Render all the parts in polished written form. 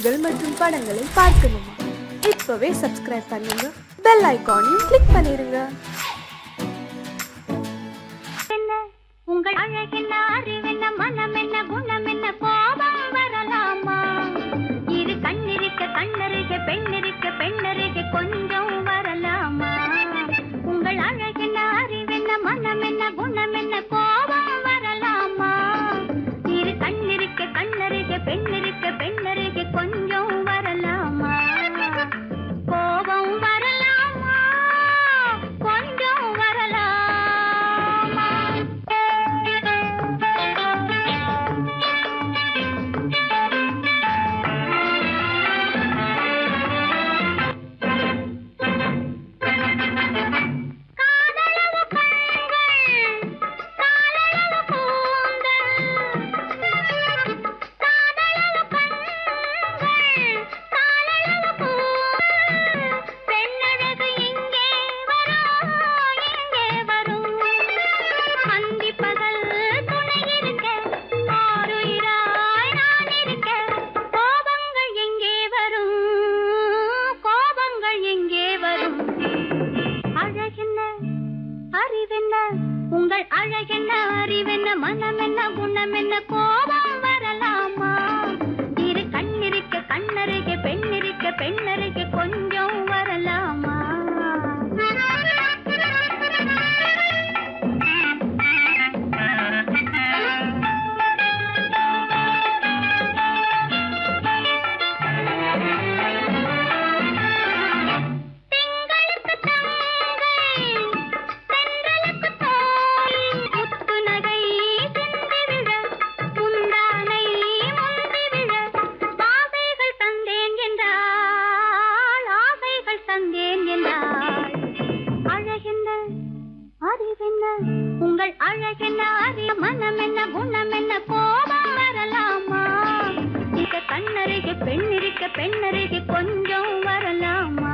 பாடல்கள் மற்றும் படங்களை பார்க்கணுமா? இப்பவே சப்ஸ்கிரைப் பண்ணுங்க, பெல் ஐகானையும் கிளிக் பண்ணிருங்க. உங்கள் அழகென்ன, அறிவென்ன, மனம் என்ன, குணம் என்ன, கோபம் வரலாமா? இரு கண்ணிருக்க கண்ணருக, பெண்ணிருக்க பெண்ணருக, கொஞ்சம் வரலாமா? உங்கள் அழகென்ன, அறிவென்ன, மனம் என்ன, குணம் என்ன, கோபம் வரலாமா? இரு கண்ணிருக்க கண்ணருக, பெண்ணிருக்க பெண்ணருக, கொஞ்சம் வரலாமா? கோபம் வரலாமா? கொஞ்சம் வரலாமா? உங்கள் அழகென்ன, அறிவென்ன, மனம் என்ன, குணம் என்ன, கோபம் வரலாமா? இரு கண்ணிருக்க கண்ணருகே, பெண்ணிருக்க பெண்ணருகே, கொஞ்சம் வரலாமா? உங்கள் அழகென்ன, அறிய, மனம் என்ன, குணம் என்ன, கோபம் வரலாமா? இங்க கண்ணருகே, பெண்ணிருக்க பெண்ணருகே, கொஞ்சம் வரலாமா?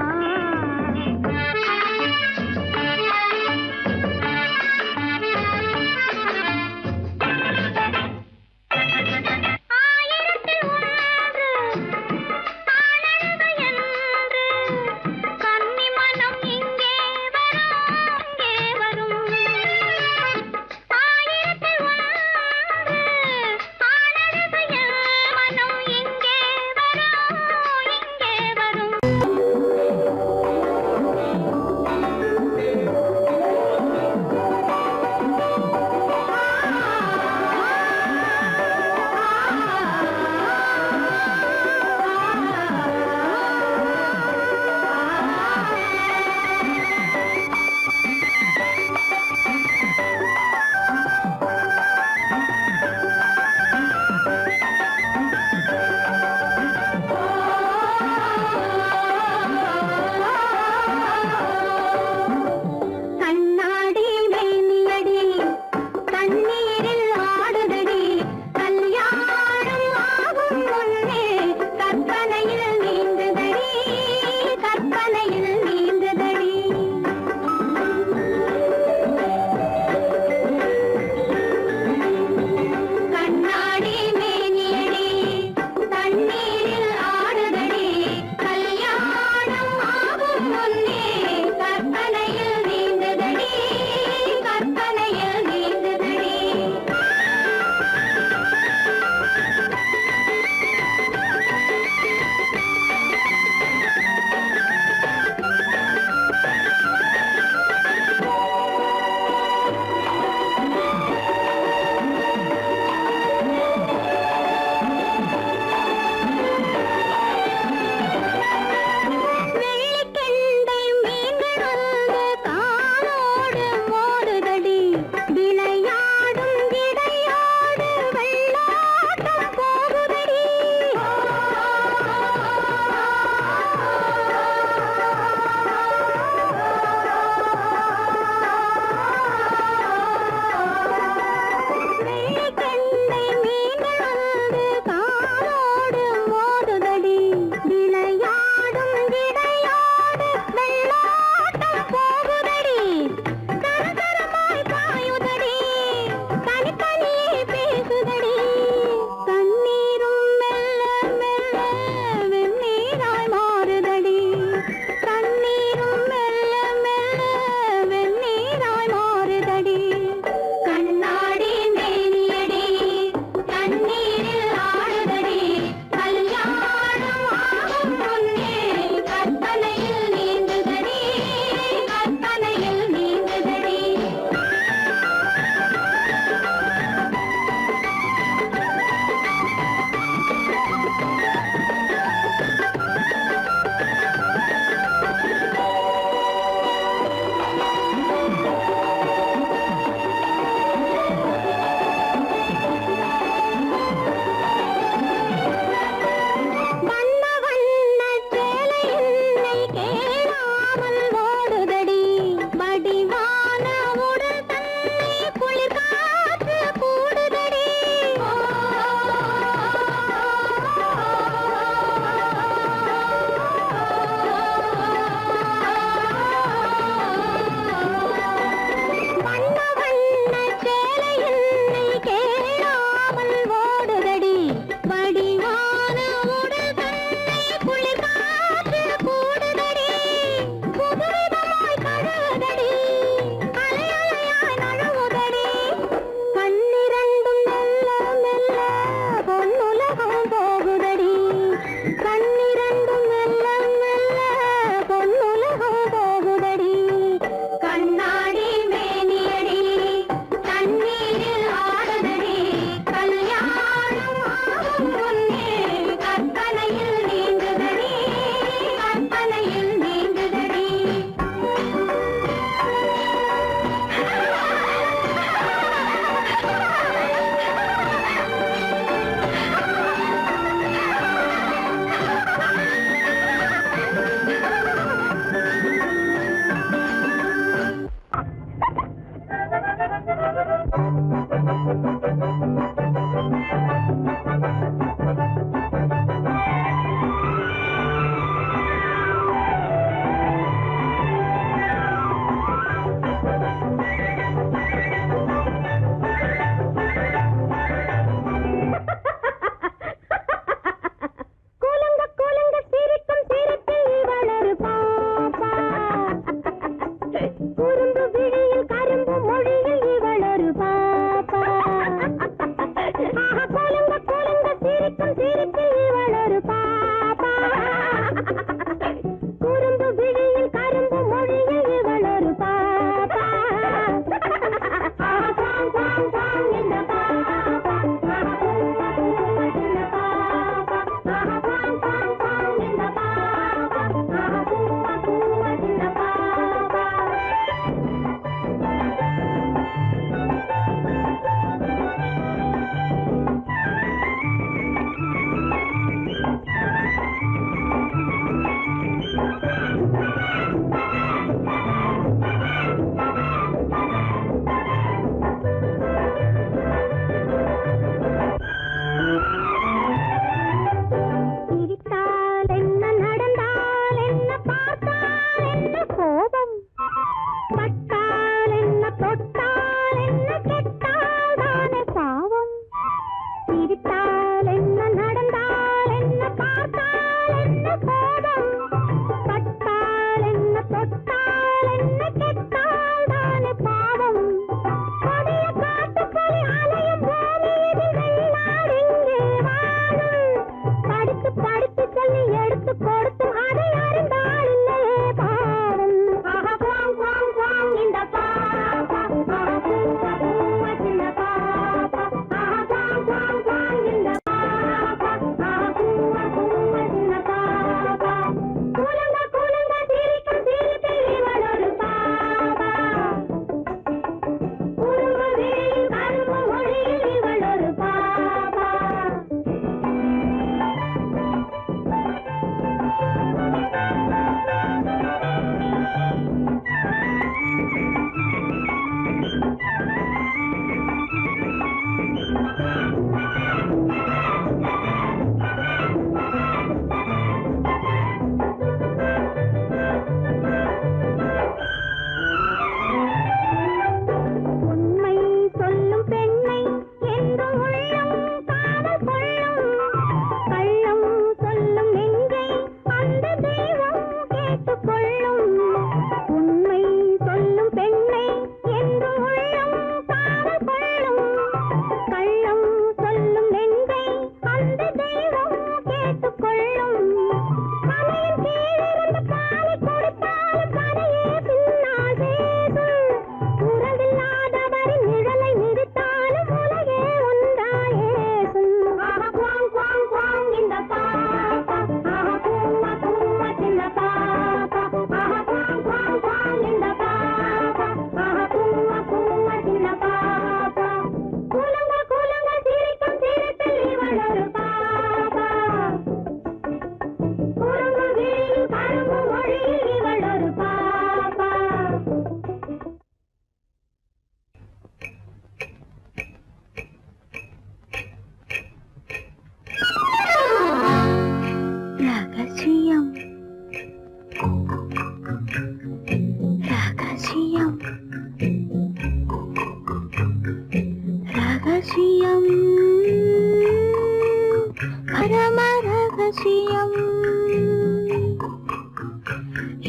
ரகசியம்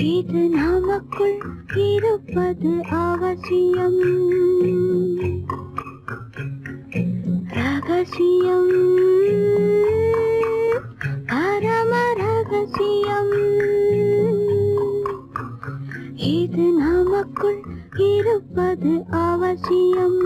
இது நமக்குள் இருப்பது அவசியம் ரகசியம் பரம ரகசியம் இது நமக்குள் இருப்பது அவசியம்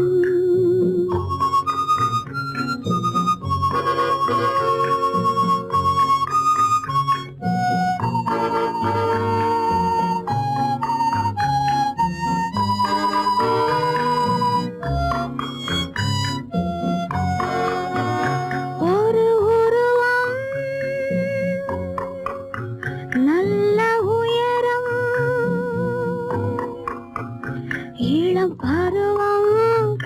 ஒரு உருவம் நல்ல உயரம் இளம் பருவம்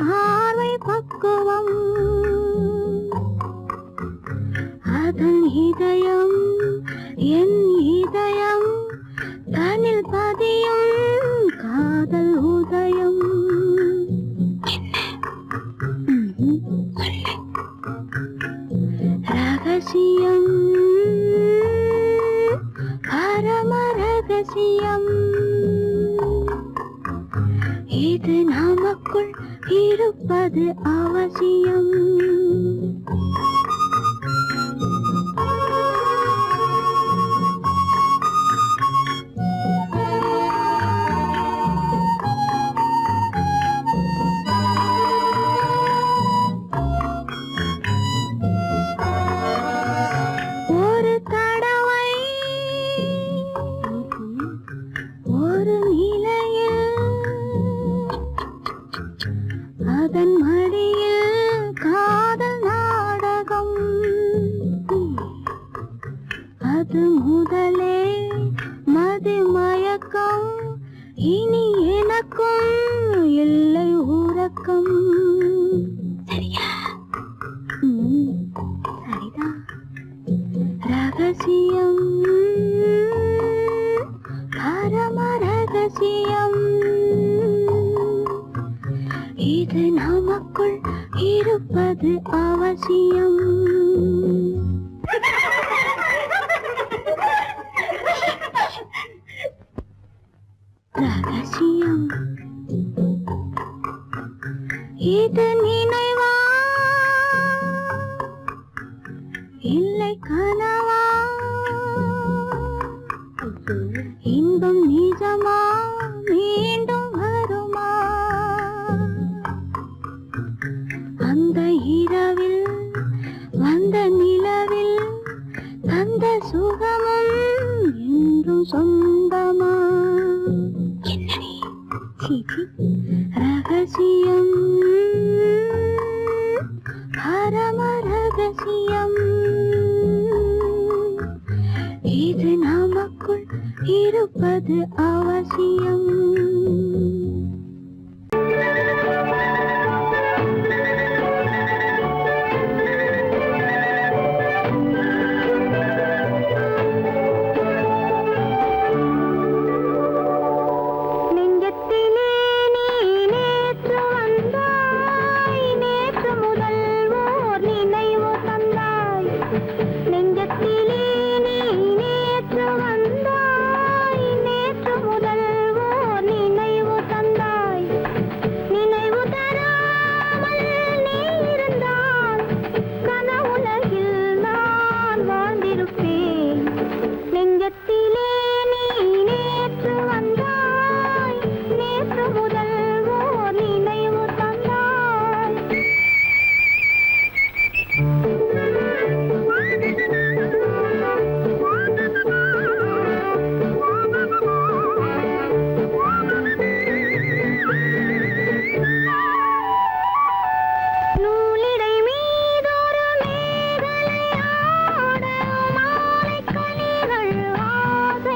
பார்வை பக்குவம் அதன் இதயம் என் இதயம் தனில் பதியும் காதல் உதயம் ரகசியம் பரம ரகசியம் இது நமக்குள் இருப்பது அவசியம் ஒரு தடவை ஒரு நிலையில் அதன் மடியில் காதல் நாடகம் அது முதலே மதிமயக்கம் இனி எனக்கும் இல்லை உறக்கம் சரியா சரிதான் ரகசியம் பரம ரகசியம் இது நமக்குள் இருப்பது அவசியம் ரகசியம் இது நினைவா இல்லை கனவா இன்பம் நிஜமா மீண்டும் வருமா அந்த இரவில் வந்த நிலவில் தந்த சுகமும் என்றும் சொந்தமா என்னடி ரகசியம் பரம ரகசியம் இது நமக்குள் இருப்பது அவசியம் நெஞ்சத்திலே நீ நேற்று வந்தாய் நேற்று முதல் ஓர் நினைவு தந்தாய் நெஞ்சத்திலே நீ நேற்று வந்தாய் நேற்று முதல் ஓர் நினைவு தந்தாய் நினைவு தராமல் நீ இருந்தால் கனவுலகில் நான் வாழ்ந்திருப்பேன் நெஞ்சத்திலே நீ நேற்று வந்தாய் நேற்று முதல் ஓர் நினைவு தந்தாய் நூலிடை மீதொரு மேகலை ஆட மாலை கனிகள் ஆசை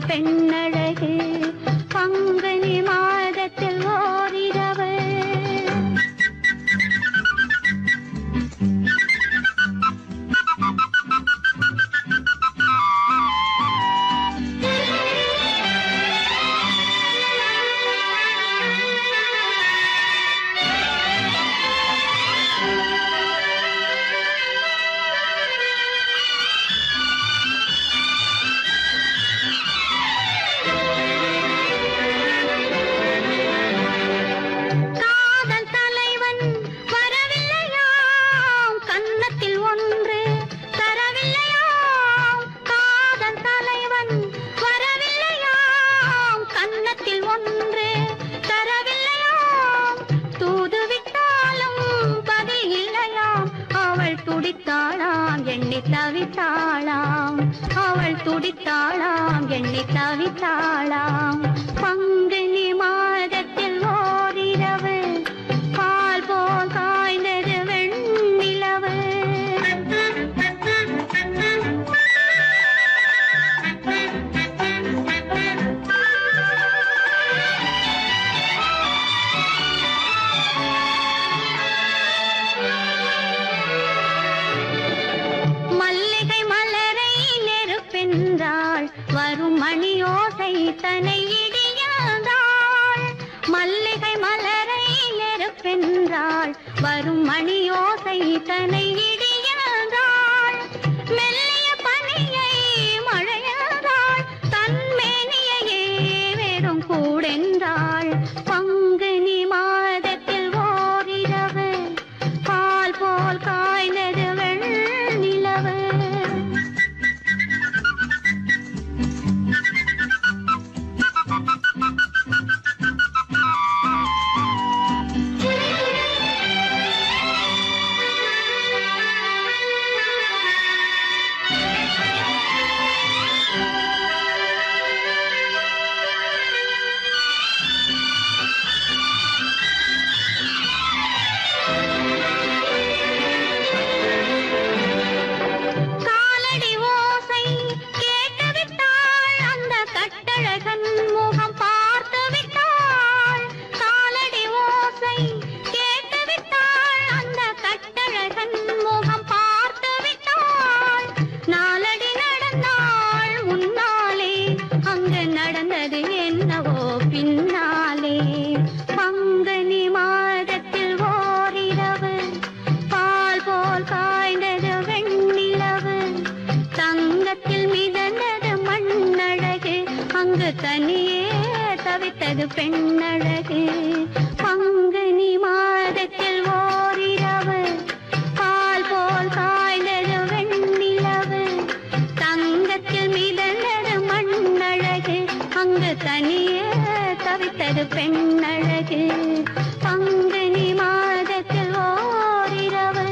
பெண்ணழகு பங்குனி மாதத்தில் ஓரிரவு தவித்தாளாம் அவள் துடித்தாளாம் எண்ணி தவித்தாளாம் பங்குனி மாதத்தில் ஓரிரவு பால் போல் காய்ந்தது வெண்ணிலவு வரும் மணியோசை தனை இடியாதாள் மல்லிகை மலரை நெருப்பென்றாள் வரும் மணியோசை தனை இடியாதாள் மெல்லிய பனியை மழையாதாள் தன்மேனியையே வெறும் கூடென்றாள் பங்குனி மாதத்தில் ஓரிரவு பால் போல் காய்ந்தது வெண்ணிலவு பின்னாலே பங்குனி மாதத்தில் ஓரிரவு பால் போல் காய்ந்தது வெண்ணிலவு தங்கத்தில் மிதந்தது மண்ணழகு அங்கு தனியே தவித்தது பெண்ணழகு பங்குனி மாதத்தில் ஓரிரவு பால் போல் காய்ந்தது வெண்ணிலவு தங்கத்தில் மிதந்தது மண்ணழகு அங்கு தனியே தவித்தது பெண்ணழகு பங்குனி மாதத்தில் ஓரிரவு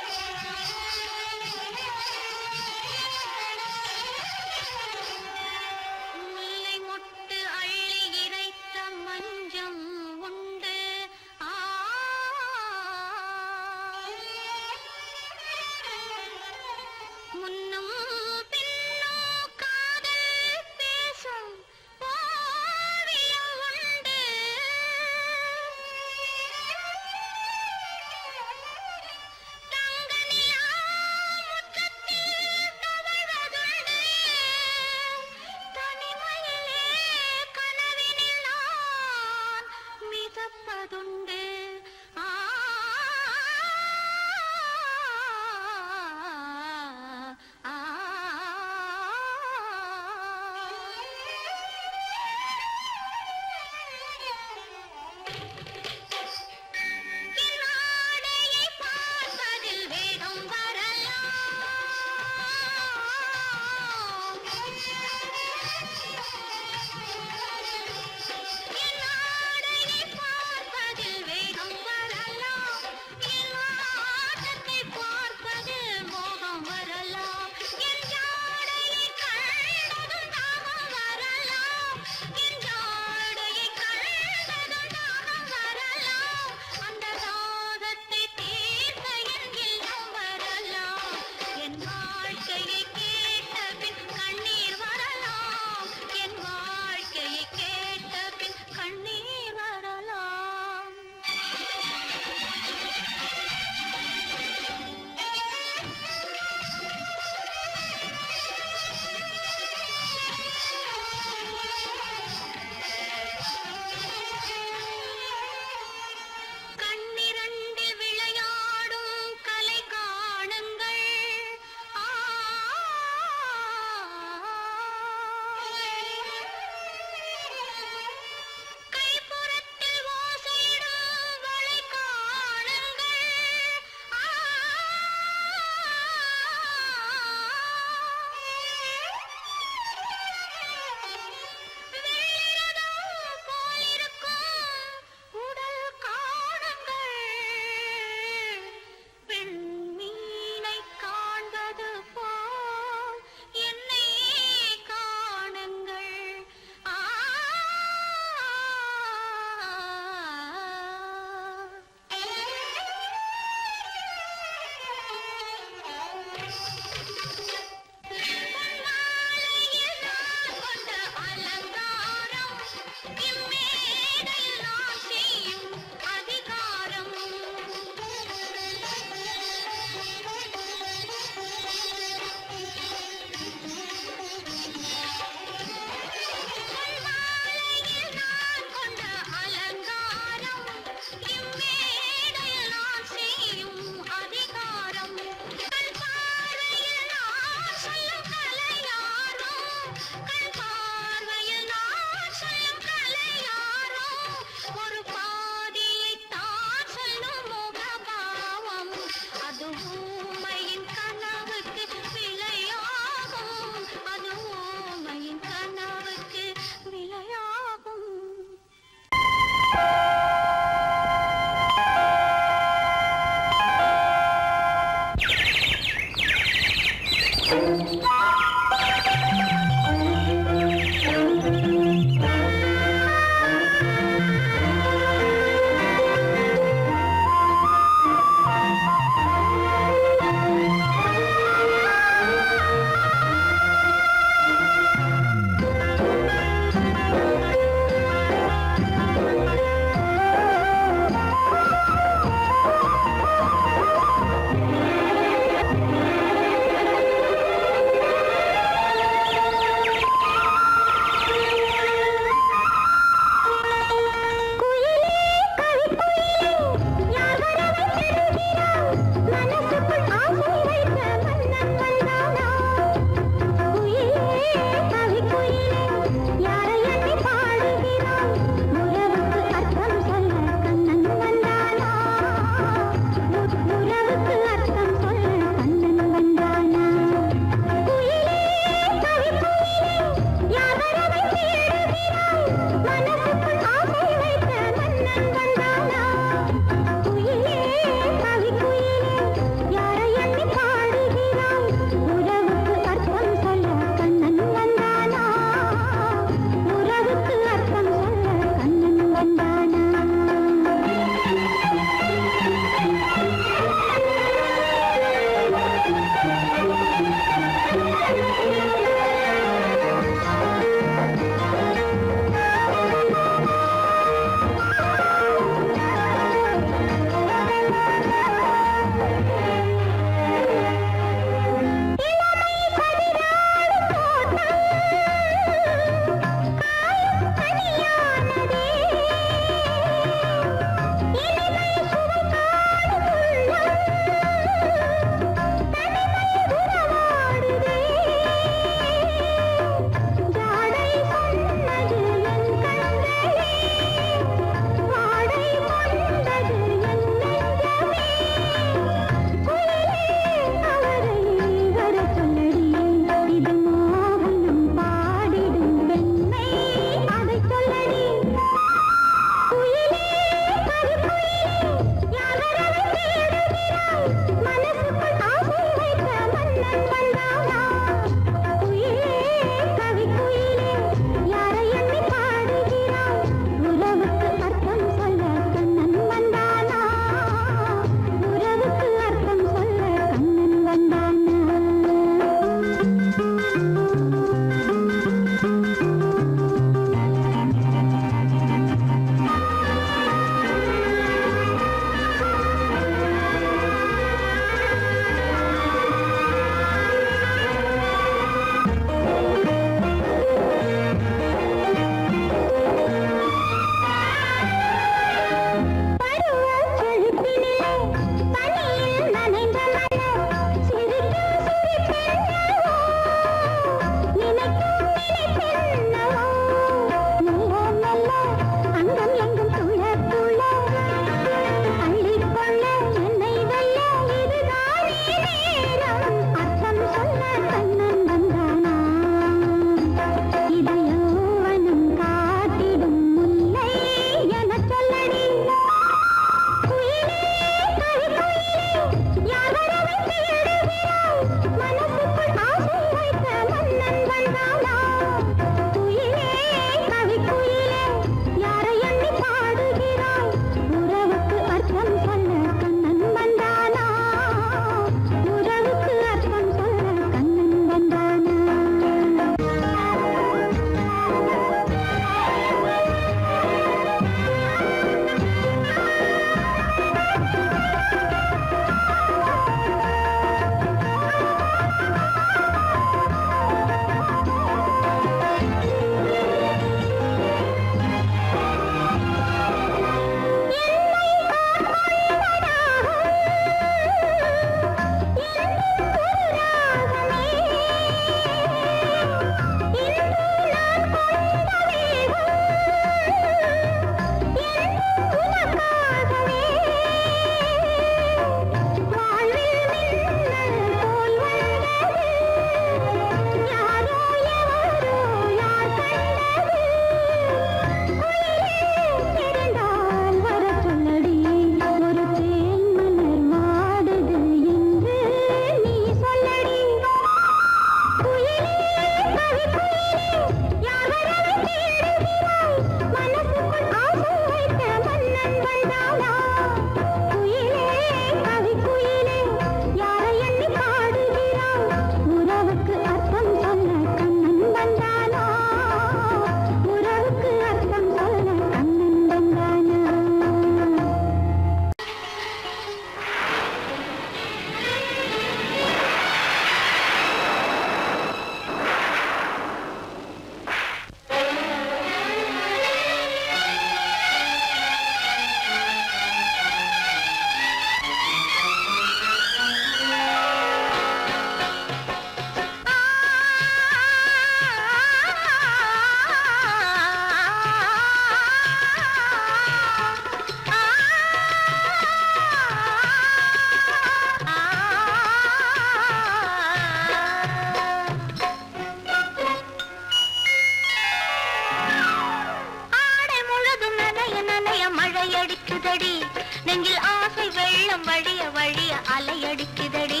ஆசை வெள்ளம் வழிய வழிய அலையடிக்குதடி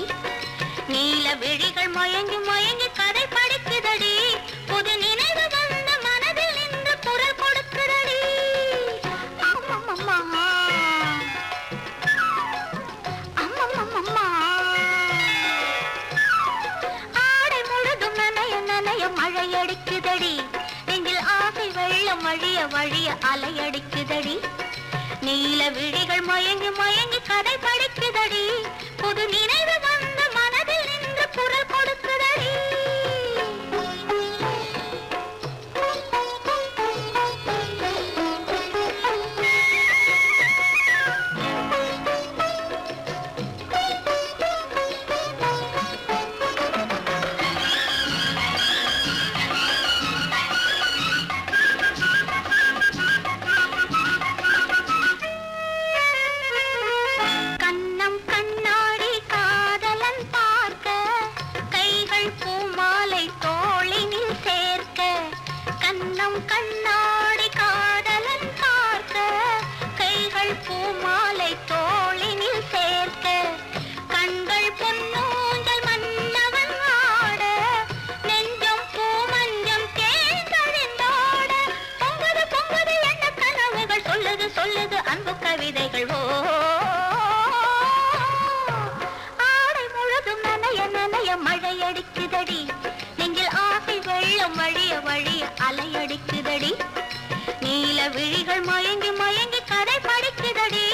நீல விழிகள் மயங்கி மயங்கி கதை படிக்குதடி புது நினைவு வந்த மனதில் நின்று குரல் கொடுக்குதடி அம்மம்மம்மா அம்மம்மம்மா ஆடை முழுதும் நனைய நனைய மழையடிக்குதடி நெஞ்சில் ஆசை வெள்ளம் வழிய வழிய அலையடிக்குதடி நீல விழிகள் மயங்கி மயங்கி கதை படிக்குதடி புது நினைவு வந்த மனதில் நின்று குரல் கொடுக்குதடி கண்ணம் கண்ணாடி காதலன் பார்க்க கைகள் பூமாலை தோளினில் சேர்க்க கண்ணம் கண்ணாடி காதலன் பார்க்க கைகள் பூமாலை தோளினில் சேர்க்க கண்கள் பொன்னூஞ்சல் மன்னவன் ஆட நெஞ்சம் பூமஞ்சம் தேர்ந்தழிந்தோட பொங்குது பொங்குது என்ன கனவுகள் சொல்லுது சொல்லுது அன்பு கவிதைகள் ஓ நனைய மழையடிக்குதடி நெஞ்சில் ஆசை வெள்ளம் வழிய வழிய அலையடிக்குதடி நீல விழிகள் மயங்கி மயங்கி கதை படிக்குதடி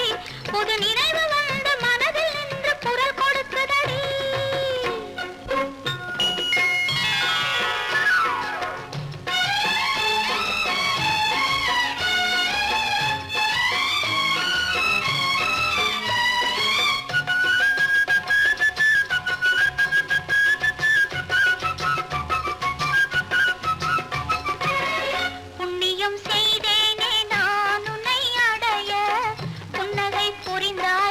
புது நினைவு வந்த மனதில் நின்று குரல் கொடுக்குதடி புண்ணியம் செய்தேனே நான் உன்னை அடைய புன்னகை புரிந்தாய்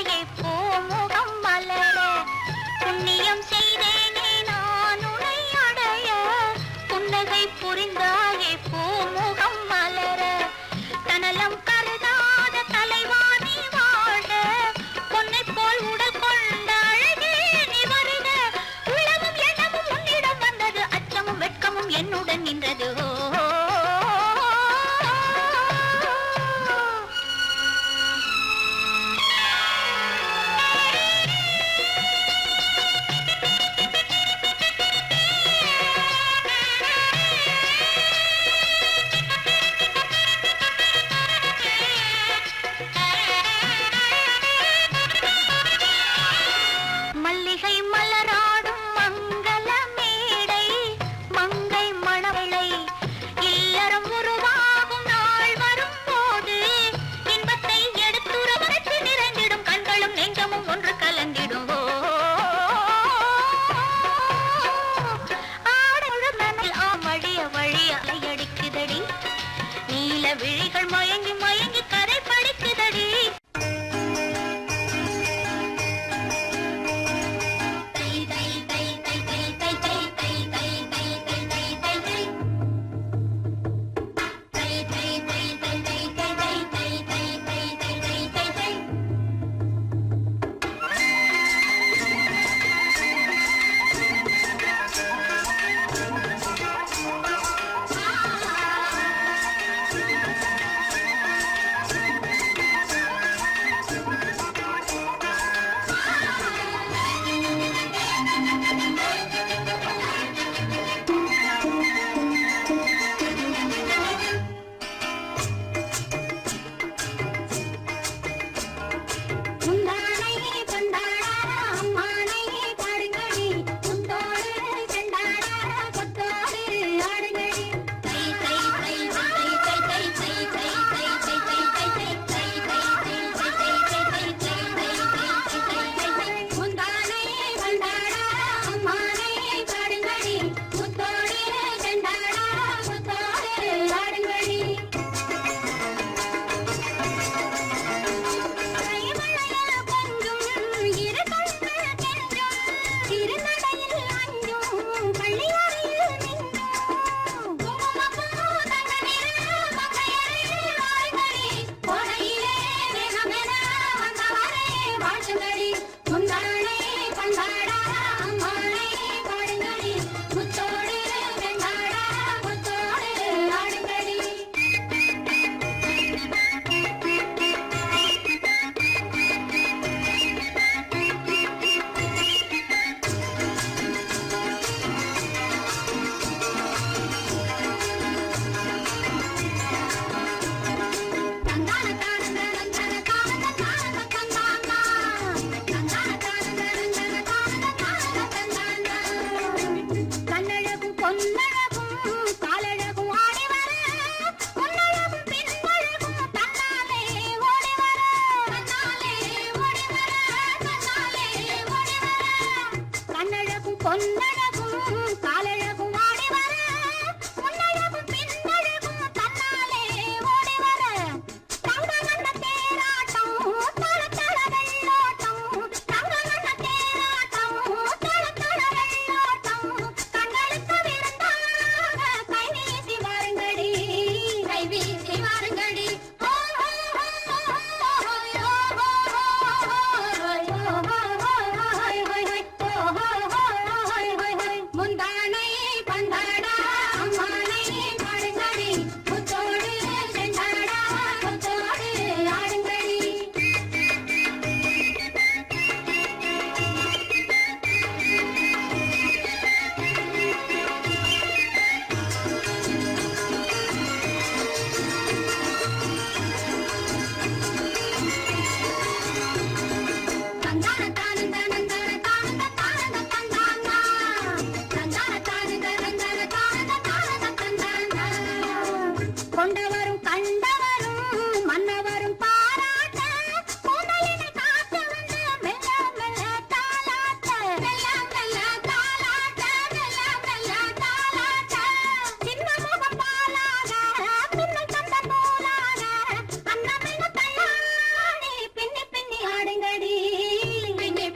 வாழ்த்துங்கடி முந்தானை பந்தாடா அம்மானை பாடுங்கடி முத்தோடு வெண்டாடா முத்தோடு ஆடுங்கடி கண்ணழகும் பொன்னழகும் காலழகும் ஆடி வர பொன்னழகும் பின்னழகும் தன்னாலே ஓடி வர தன்னாலே ஓடி வர தன்னாலே ஓடி வர கண்ணழகும் பொன்னழகும் காலழகும் ஆடி வர பொன்னழகும் பின்னழகும் தன்னாலே ஓடி வர தங்க வண்ண தேராட்டம் தள தள வெள்ளோட்டம் தங்க வண்ண தேராட்டம் தள தள வெள்ளோட்டம் கண்களுக்கு விருந்தாக கை வீசி வாருங்கடி கை வீசி வாருங்கடி ஓ ஓ முந்தானை பந்தாடா அம்மானை பாடுங்கடி முத்தோடு செண்டாடா முத்தோடு ஆடுங்கடி தந்தான தானந்த நந்தன தானந்த தானந்த தந்தானா தந்தான தானந்த நந்தன தானந்த தானந்த தந்தானா கொண்டவரும் கண்டவரும் மன்னவரும் பாராட்ட கூந்தலினை காத்து வந்து மெல்ல மெல்ல தாலாட்ட மெல்ல மெல்ல தாலாட்ட மெல்ல மெல்ல தாலாட்ட சின்ன முகம் பாலாக பின்னல் தந்த நூலாக அன்னமென தள்ளாடி பின்னி பின்னி ஆடுங்கடி பின்னி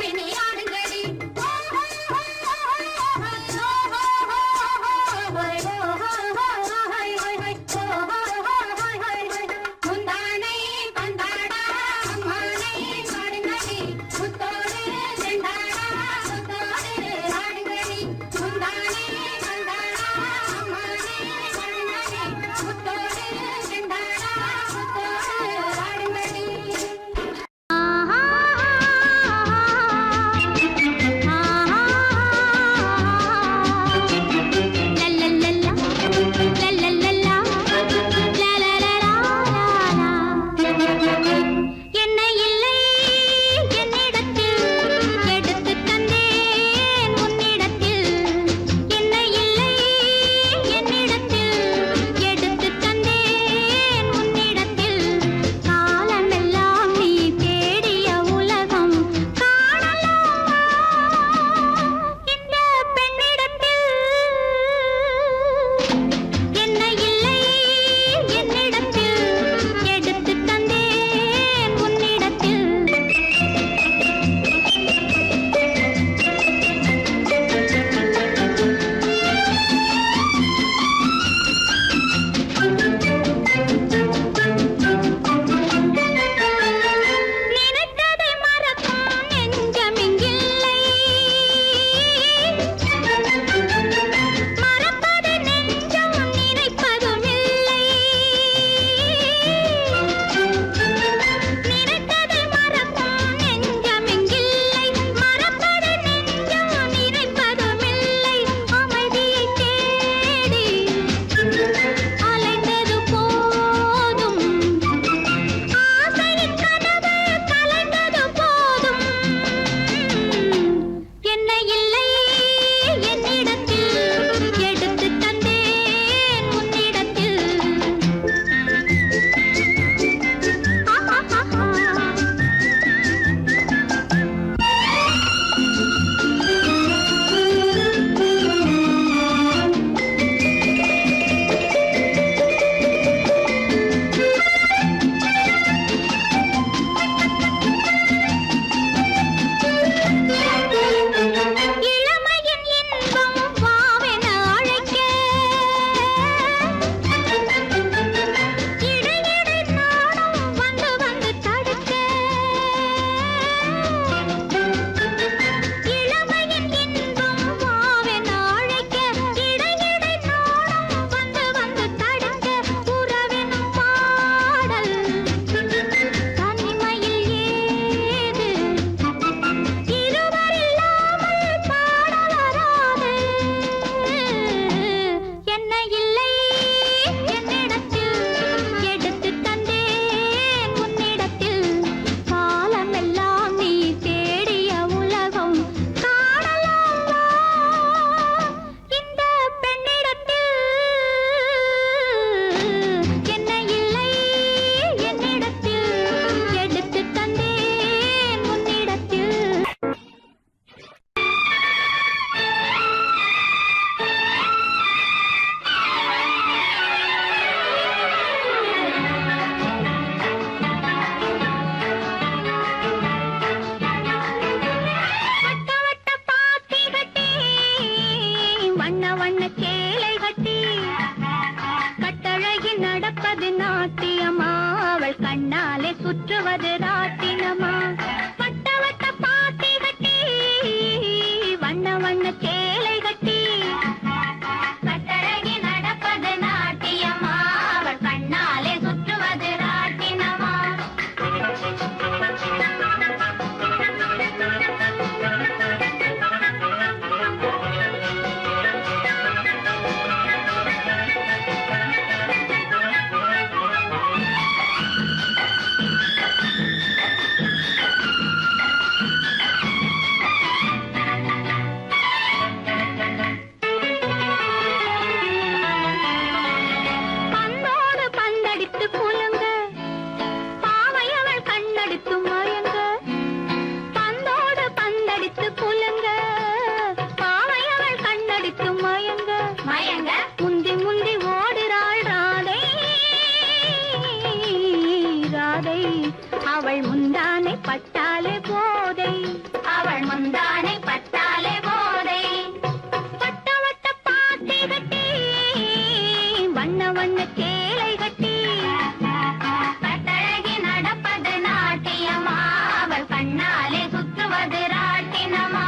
சுற்றுவது ராட்டினமா.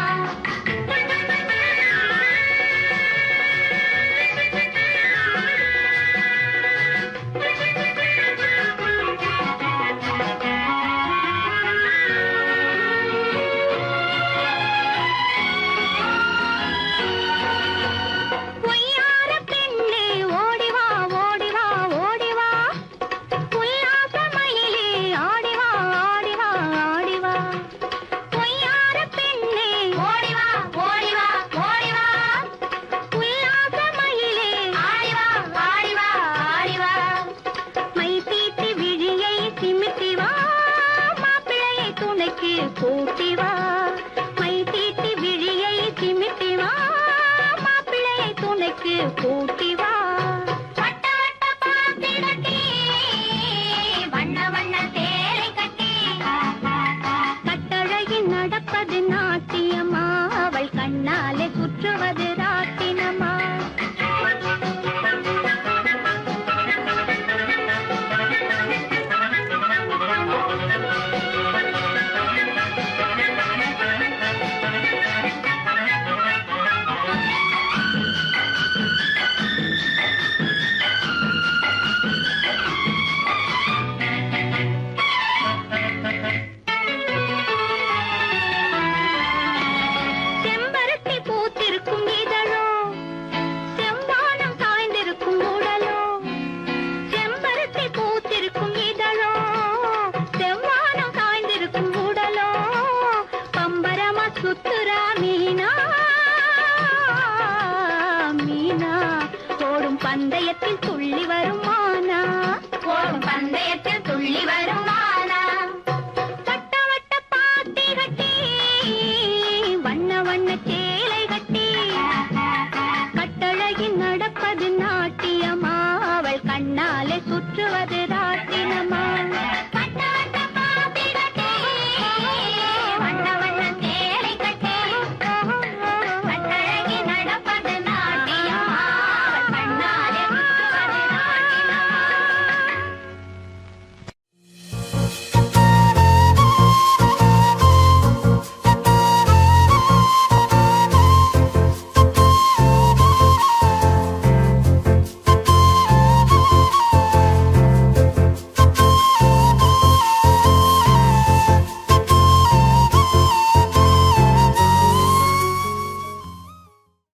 பொய்யார பெண்ணே ஓடிவா ஓடிவா ஓடிவா, உல்லாச மயிலே ஆடிவா ஆடிவா ஆடிவா. பொய்யார பெண்ணே ஓடிவா ஓடிவா ஓடிவா, உல்லாச மயிலே ஆடிவா ஆடிவா ஆடிவா. மை தீட்டி விழியை சிமிட்டி வா, மாப்பிள்ளையை துணைக்கு கூட்டி வா. மை தீட்டி விழியை சிமிட்டி வா, மாப்பிள்ளையை துணைக்கு கூட்டி வா. வட்ட வட்ட பாத்தி கட்டி, வண்ண வண்ண தேரை கட்டி, கட்டழகில் நடப்பது நாட்டியமா, அவள் கண்ணாலே சுற்றுவது ராட்டினமா. செம்பருத்தி பூத்திருக்கும் இதழோ, செவ்வானம் சாய்ந்திருக்கும் உடலோ. செம்பருத்தி பூத்திருக்கும் இதழோ, செவ்வானம் சாய்ந்திருக்கும் உடலோ. பம்பரமா சுத்து